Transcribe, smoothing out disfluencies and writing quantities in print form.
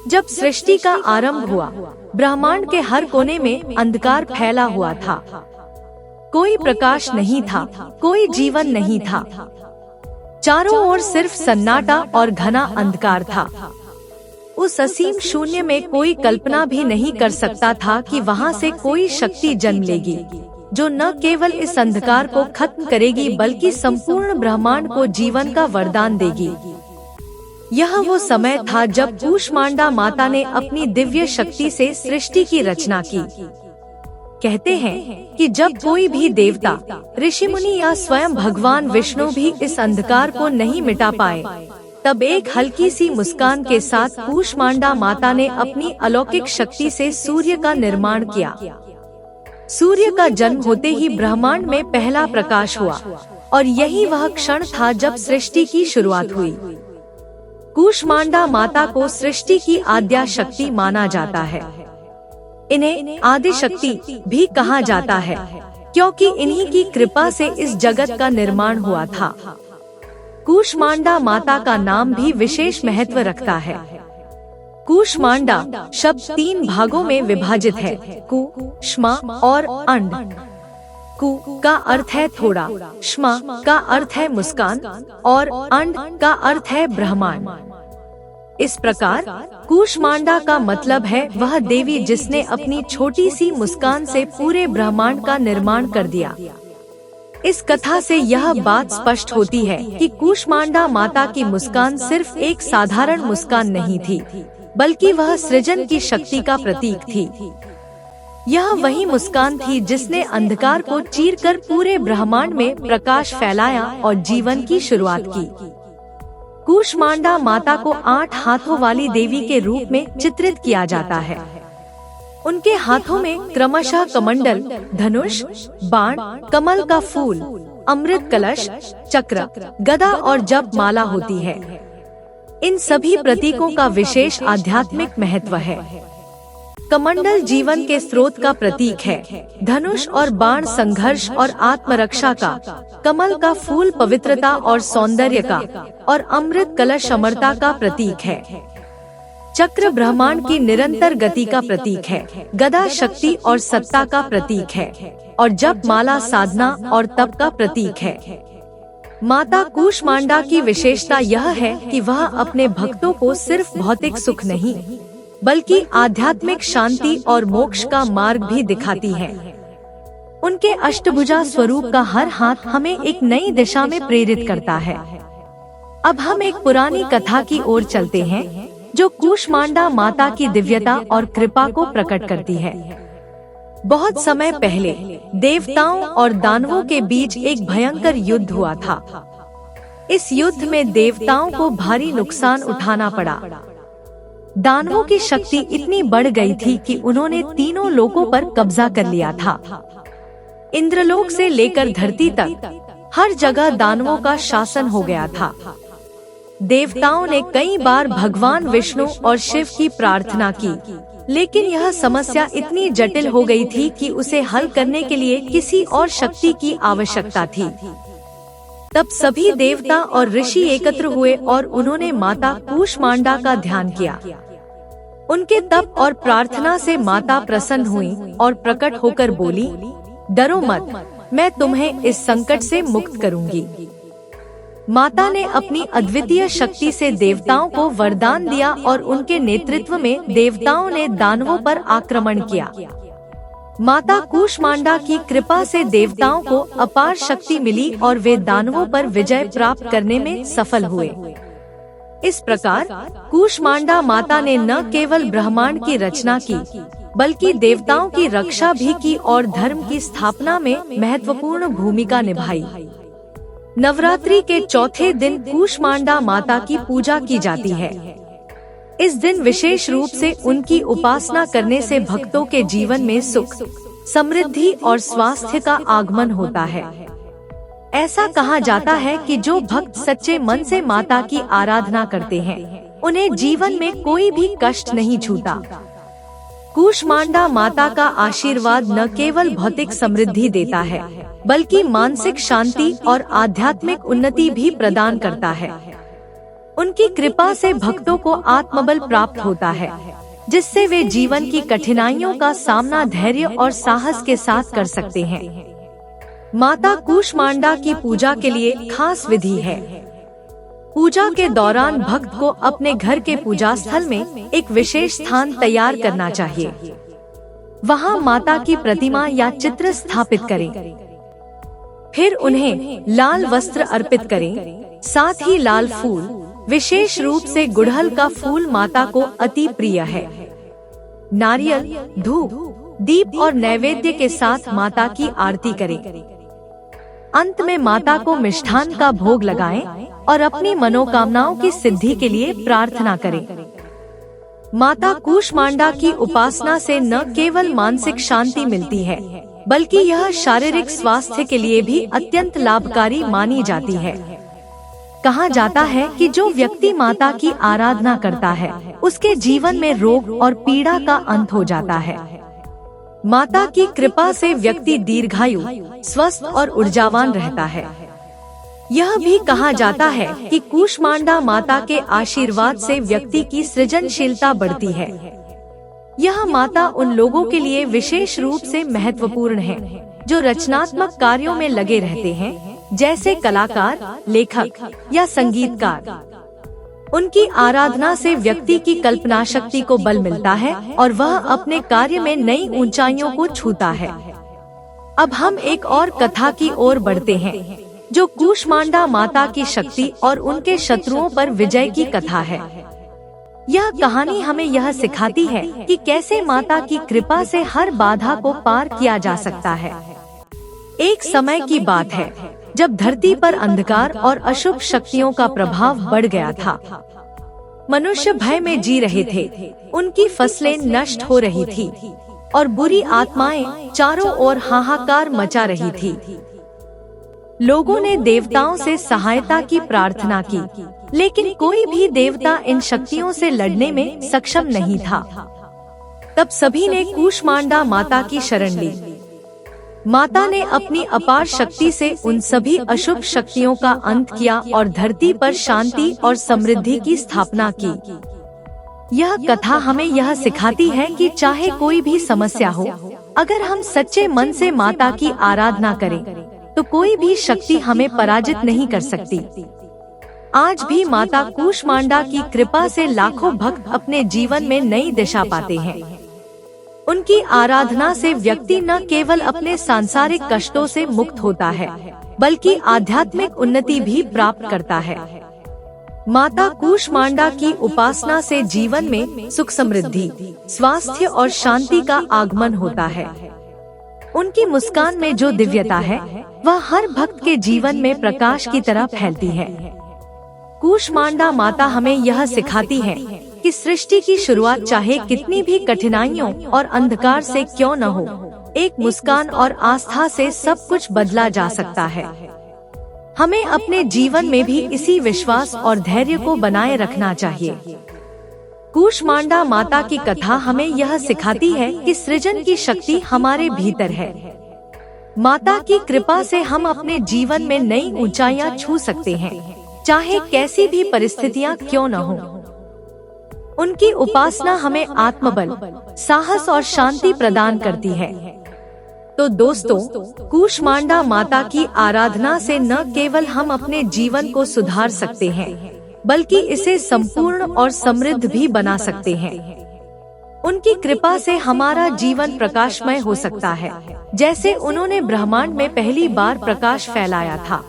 जब सृष्टि का आरंभ हुआ, ब्रह्मांड के हर कोने में अंधकार फैला हुआ था। कोई प्रकाश नहीं था, कोई जीवन नहीं था। चारों ओर सिर्फ सन्नाटा और घना अंधकार था। उस असीम शून्य में कोई कल्पना भी नहीं कर सकता था कि वहाँ से कोई शक्ति जन्म लेगी, जो न केवल इस अंधकार को खत्म करेगी बल्कि संपूर्ण ब्रह्मांड को जीवन का वरदान देगी। यह वो समय था जब कूष्मांडा माता ने अपनी दिव्य शक्ति से सृष्टि की रचना की। कहते हैं कि जब कोई भी देवता, ऋषि मुनि या स्वयं भगवान विष्णु भी इस अंधकार को नहीं मिटा पाए, तब एक हल्की सी मुस्कान के साथ कूष्मांडा माता ने अपनी अलौकिक शक्ति से सूर्य का निर्माण किया। सूर्य का जन्म होते ही ब्रह्मांड में पहला प्रकाश हुआ और यही वह क्षण था जब सृष्टि की शुरुआत हुई। कूष्मांडा माता को सृष्टि की आद्या शक्ति माना जाता है। इन्हें आदि शक्ति भी कहा जाता है, क्योंकि इन्हीं की कृपा से इस जगत का निर्माण हुआ था। कूष्मांडा माता का नाम भी विशेष महत्व रखता है। कूष्मांडा शब्द 3 भागों में विभाजित है, कु, श्मा और अंड। कु का अर्थ है थोड़ा, श्मा का अर्थ है मुस्कान और अंड का अर्थ है ब्रह्मांड। इस प्रकार कूष्मांडा का मतलब है वह देवी जिसने अपनी छोटी सी मुस्कान से पूरे ब्रह्मांड का निर्माण कर दिया। इस कथा से यह बात स्पष्ट होती है कि कूष्मांडा माता की मुस्कान सिर्फ एक साधारण मुस्कान नहीं थी, बल्कि वह सृजन की शक्ति का प्रतीक थी। यह वही मुस्कान थी जिसने अंधकार को चीरकर पूरे ब्रह्मांड में प्रकाश फैलाया और जीवन की शुरुआत की। कूष्मांडा माता को 8 हाथों वाली देवी के रूप में चित्रित किया जाता है। उनके हाथों में क्रमशः कमंडल, धनुष, बाण, कमल का फूल, अमृत कलश, चक्र, गदा और जप माला होती है। इन सभी प्रतीकों का विशेष आध्यात्मिक महत्व है। कमंडल जीवन के स्रोत का प्रतीक है, धनुष और बाण संघर्ष और आत्मरक्षा का, कमल का फूल पवित्रता और सौंदर्य का और अमृत कलश अमरता का प्रतीक है। चक्र ब्रह्मांड की निरंतर गति का प्रतीक है, गदा शक्ति और सत्ता का प्रतीक है और जप माला साधना और तप का प्रतीक है। माता कूष्मांडा की विशेषता यह है कि वह अपने भक्तों को सिर्फ भौतिक सुख नहीं, बल्कि आध्यात्मिक शांति और मोक्ष का मार्ग भी दिखाती है। उनके अष्टभुजा स्वरूप का हर हाथ हमें एक नई दिशा में प्रेरित करता है। अब हम एक पुरानी कथा की ओर चलते हैं, जो कूष्मांडा माता की दिव्यता और कृपा को प्रकट करती है। बहुत समय पहले देवताओं और दानवों के बीच एक भयंकर युद्ध हुआ था। इस युद्ध में देवताओं को भारी नुकसान उठाना पड़ा। दानवों की शक्ति इतनी बढ़ गई थी कि उन्होंने तीनों लोकों पर कब्जा कर लिया था। इंद्रलोक से लेकर धरती तक हर जगह दानवों का शासन हो गया था। देवताओं ने कई बार भगवान विष्णु और शिव की प्रार्थना की, लेकिन यह समस्या इतनी जटिल हो गई थी कि उसे हल करने के लिए किसी और शक्ति की आवश्यकता थी। तब सभी देवता और ऋषि एकत्र हुए और उन्होंने माता कूष्मांडा का ध्यान किया। उनके तप और प्रार्थना से माता प्रसन्न हुई और प्रकट होकर बोली, डरो मत, मैं तुम्हें इस संकट से मुक्त करूंगी। माता ने अपनी अद्वितीय शक्ति से देवताओं को वरदान दिया और उनके नेतृत्व में देवताओं ने दानवों पर आक्रमण किया। माता कूष्मांडा की कृपा से देवताओं को अपार शक्ति मिली और वे दानवों पर विजय प्राप्त करने में सफल हुए। इस प्रकार कूष्मांडा माता ने न केवल ब्रह्मांड की रचना की, बल्कि देवताओं की रक्षा भी की और धर्म की स्थापना में महत्वपूर्ण भूमिका निभाई। नवरात्रि के चौथे दिन कूष्मांडा माता की पूजा की जाती है। इस दिन विशेष रूप से उनकी उपासना करने से भक्तों के जीवन में सुख, समृद्धि और स्वास्थ्य का आगमन होता है। ऐसा कहा जाता है कि जो भक्त सच्चे मन से माता की आराधना करते हैं, उन्हें जीवन में कोई भी कष्ट नहीं छूता। कूष्मांडा माता का आशीर्वाद न केवल भौतिक समृद्धि देता है, बल्कि मानसिक शांति और आध्यात्मिक उन्नति भी प्रदान करता है। उनकी कृपा से भक्तों को आत्मबल प्राप्त होता है, जिससे वे जीवन की कठिनाइयों का सामना धैर्य और साहस के साथ कर सकते हैं। माता कूष्मांडा की पूजा के लिए खास विधि है। पूजा के दौरान भक्त को अपने घर के पूजा स्थल में एक विशेष स्थान तैयार करना चाहिए। वहां माता की प्रतिमा या चित्र स्थापित करें। फिर उन्हें लाल वस्त्र अर्पित करें, साथ ही लाल फूल, विशेष रूप से गुड़हल का फूल माता को अति प्रिय है। नारियल, धूप, दीप और नैवेद्य के साथ माता की आरती करें। अंत में माता को मिष्ठान का भोग लगाएं और अपनी मनोकामनाओं की सिद्धि के लिए प्रार्थना करें। माता कूष्मांडा की उपासना से न केवल मानसिक शांति मिलती है, बल्कि यह शारीरिक स्वास्थ्य के लिए भी अत्यंत लाभकारी मानी जाती है। कहा जाता है कि जो व्यक्ति माता की आराधना करता है, उसके जीवन में रोग और पीड़ा का अंत हो जाता है। माता की कृपा से व्यक्ति दीर्घायु, स्वस्थ और ऊर्जावान रहता है। यह भी कहा जाता है कि कूष्मांडा माता के आशीर्वाद से व्यक्ति की सृजनशीलता बढ़ती है। यह माता उन लोगों के लिए विशेष रूप से महत्वपूर्ण है जो रचनात्मक कार्यों में लगे रहते हैं, जैसे कलाकार, लेखक या संगीतकार। उनकी आराधना से व्यक्ति की कल्पना शक्ति को बल मिलता है और वह अपने कार्य में नई ऊंचाइयों को छूता है। अब हम एक और कथा की ओर बढ़ते हैं, जो कूष्मांडा माता की शक्ति और उनके शत्रुओं पर विजय की कथा है। यह कहानी हमें यह सिखाती है कि कैसे माता की कृपा से हर बाधा को पार किया जा सकता है। एक समय की बात है जब धरती पर अंधकार और अशुभ शक्तियों का प्रभाव बढ़ गया था। मनुष्य भय में जी रहे थे, उनकी फसलें नष्ट हो रही थी और बुरी आत्माएं चारों ओर हाहाकार मचा रही थी। लोगों ने देवताओं से सहायता की प्रार्थना की, लेकिन कोई भी देवता इन शक्तियों से लड़ने में सक्षम नहीं था। तब सभी ने कूष्मांडा माता की शरण ली। माता ने अपनी अपार शक्ति से उन सभी अशुभ शक्तियों का अंत किया और धरती पर शांति और समृद्धि की स्थापना की। यह कथा हमें यह सिखाती है कि चाहे कोई भी समस्या हो, अगर हम सच्चे मन से माता की आराधना करें, तो कोई भी शक्ति हमें पराजित नहीं कर सकती। आज भी माता कूष्मांडा की कृपा से लाखों भक्त अपने जीवन में नई दिशा पाते हैं। उनकी आराधना से व्यक्ति न केवल अपने सांसारिक कष्टों से मुक्त होता है, बल्कि आध्यात्मिक उन्नति भी प्राप्त करता है। माता कूष्मांडा की उपासना से जीवन में सुख, समृद्धि, स्वास्थ्य और शांति का आगमन होता है। उनकी मुस्कान में जो दिव्यता है, वह हर भक्त के जीवन में प्रकाश की तरह फैलती है। कूष्मांडा माता हमें यह सिखाती है कि सृष्टि की शुरुआत चाहे कितनी भी कठिनाइयों और अंधकार से क्यों न हो, एक मुस्कान और आस्था से सब कुछ बदला जा सकता है। हमें अपने जीवन में भी इसी विश्वास और धैर्य को बनाए रखना चाहिए। कूष्मांडा माता की कथा हमें यह सिखाती है कि सृजन की शक्ति हमारे भीतर है। माता की कृपा से हम अपने जीवन में नई ऊंचाइयां छू सकते हैं, चाहे कैसी भी परिस्थितियां क्यों न हो। उनकी उपासना हमें आत्मबल, साहस और शांति प्रदान करती है। तो दोस्तों, कूष्मांडा माता की आराधना से न केवल हम अपने जीवन को सुधार सकते हैं, बल्कि इसे संपूर्ण और समृद्ध भी बना सकते हैं। उनकी कृपा से हमारा जीवन प्रकाशमय हो सकता है, जैसे उन्होंने ब्रह्मांड में पहली बार प्रकाश फैलाया था।